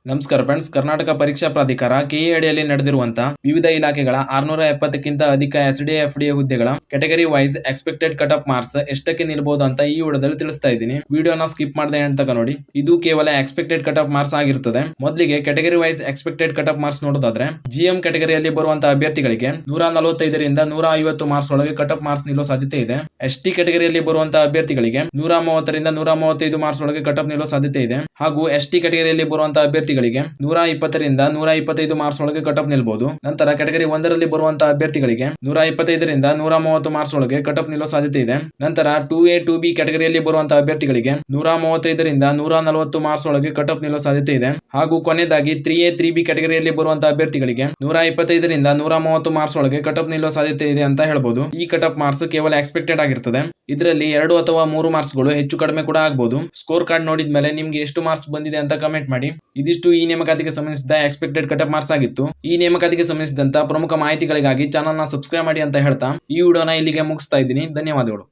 ನಮಸ್ಕಾರ ಫ್ರೆಂಡ್ಸ್. ಕರ್ನಾಟಕ ಪರೀಕ್ಷಾ ಪ್ರಾಧಿಕಾರ ಕೆಇ ಅಡಿಯಲ್ಲಿ ನಡೆದಿರುವಂತಹ ವಿವಿಧ ಇಲಾಖೆಗಳ 670ಕ್ಕಿಂತ ಅಧಿಕ ಎಸ್ಡಿಎ ಎಫ್ಡಿಎ ಹುದ್ದೆಗಳ category wise expected cut off marks ಎಷ್ಟಕ್ಕೆ ನಿಲ್ಬಹುದು ಅಂತ ಈ ವಿಡಿಯೋದಲ್ಲಿ ತಿಳಿಸ್ತಾ ಇದ್ದೀನಿ. ವಿಡಿಯೋನ ಸ್ಕಿಪ್ ಮಾಡದೆ ಎಂಡ್ ತನಕ ನೋಡಿ. ಇದು ಕೇವಲ ಎಕ್ಸ್ಪೆಕ್ಟೆಡ್ ಕಟ್ ಆಫ್ ಮಾರ್ಕ್ಸ್ ಆಗಿರುತ್ತದೆ. ಮೊದಲಿಗೆ category wise expected cut off marks ನೋಡೋದಾದ್ರೆ ಜಿಎಂ ಕೆಟಗರಿಯಲ್ಲಿ ಬರುವಂತಹ ಅಭ್ಯರ್ಥಿಗಳಿಗೆ 145 ರಿಂದ 150 ಮಾರ್ಕ್ಸ್ ಒಳಗೆ ಕಟ್ ಆಫ್ ಮಾರ್ಕ್ಸ್ ನಿಲ್ಲೋ ಸಾಧ್ಯತೆ ಇದೆ. ಎಸ್ಟಿ ಕೆಟಗರಿಯಲ್ಲಿ ಬರುವಂತಹ ಅಭ್ಯರ್ಥಿಗಳಿಗೆ 130 ರಿಂದ 135 ಮಾರ್ಕ್ಸ್ ಒಳಗೆ ಕಟ್ ಆಫ್ ನಿಲ್ಲೋ ಸಾಧ್ಯತೆ ಇದೆ. ಹಾಗೂ ಎಸ್ಟಿ ಕೆಟಗರಿಯಲ್ಲಿ ಬರುವಂತಹ ಅಭ್ಯರ್ಥಿಗಳಿಗೆ 120 ರಿಂದ 125 ಮಾರ್ಕ್ಸ್ ಒಳಗೆ ಕಟ್ ಆಫ್ ನಿಲ್ಲಬಹುದು. ನಂತರ ಕೆಟಗರಿ 1ರಲ್ಲಿ ಬರುವಂತಹ ಅಭ್ಯರ್ಥಿಗಳಿಗೆ 125 ರಿಂದ 130 ಮಾರ್ಕ್ಸ್ ಒಳಗೆ ಕಟ್ ಆಫ್ ನಿಲ್ಲೋ ಸಾಧ್ಯತೆ ಇದೆ. ನಂತರ 2A 2B ಕೆಟಗರಿಯಲ್ಲಿ ಬರುವಂತಹ ಅಭ್ಯರ್ಥಿಗಳಿಗೆ 135 ರಿಂದ 140 ಮಾರ್ಕ್ಸ್ ಒಳಗೆ ಕಟ್ ಆಫ್ ನಿಲ್ಲೋ ಸಾಧ್ಯತೆ ಇದೆ. ಹಾಗೂ ಕೊನೆಯದಾಗಿ 3A 3B ಕೆಟಗರಿಯಲ್ಲಿ ಬರುವಂತಹ ಅಭ್ಯರ್ಥಿಗಳಿಗೆ 125 ರಿಂದ 130 ಮಾರ್ಕ್ಸ್ ಒಳಗೆ ಕಟ್ ಆಫ್ ನಿಲ್ಲೋ ಸಾಧ್ಯತೆ ಇದೆ ಅಂತ ಹೇಳ್ಬೋದು. ಈ ಕಟ್ ಆಫ್ ಮಾರ್ಕ್ಸ್ ಕೇವಲ ಎಕ್ಸ್ಪೆಕ್ಟೆಡ್ ಆಗಿರ್ತದೆ. ಇದರಲ್ಲಿ 2 ಅಥವಾ 3 ಮಾರ್ಕ್ಸ್ ಗಳು ಹೆಚ್ಚು ಕಡಿಮೆ ಕೂಡ ಆಗಬಹುದು. ಸ್ಕೋರ್ ಕಾರ್ಡ್ ನೋಡಿದ್ಮೇಲೆ ನಿಮ್ಗೆ ಎಷ್ಟು ಮಾರ್ಕ್ಸ್ ಬಂದಿದೆ ಅಂತ ಕಮೆಂಟ್ ಮಾಡಿ. ಇದಿಷ್ಟು ಈ ನೇಮಕಾತಿಗೆ ಸಂಬಂಧಿಸಿದ ಎಕ್ಸ್ಪೆಕ್ಟೆಡ್ ಕಟ್ ಆಫ್ ಮಾರ್ಕ್ಸ್ ಆಗಿತ್ತು. ಈ ನೇಮಕಾತಿಗೆ ಸಂಬಂಧಿಸಿದಂತ ಪ್ರಮುಖ ಮಾಹಿತಿಗಳಿಗಾಗಿ ಚಾನಲ್ ನ ಸಬ್ಸ್ಕ್ರೈಬ್ ಮಾಡಿ ಅಂತ ಹೇಳ್ತಾ ಈ ವಿಡಿಯೋನ ಇಲ್ಲಿಗೆ ಮುಗಿಸ್ತಾ ಇದ್ದೀನಿ. ಧನ್ಯವಾದಗಳು.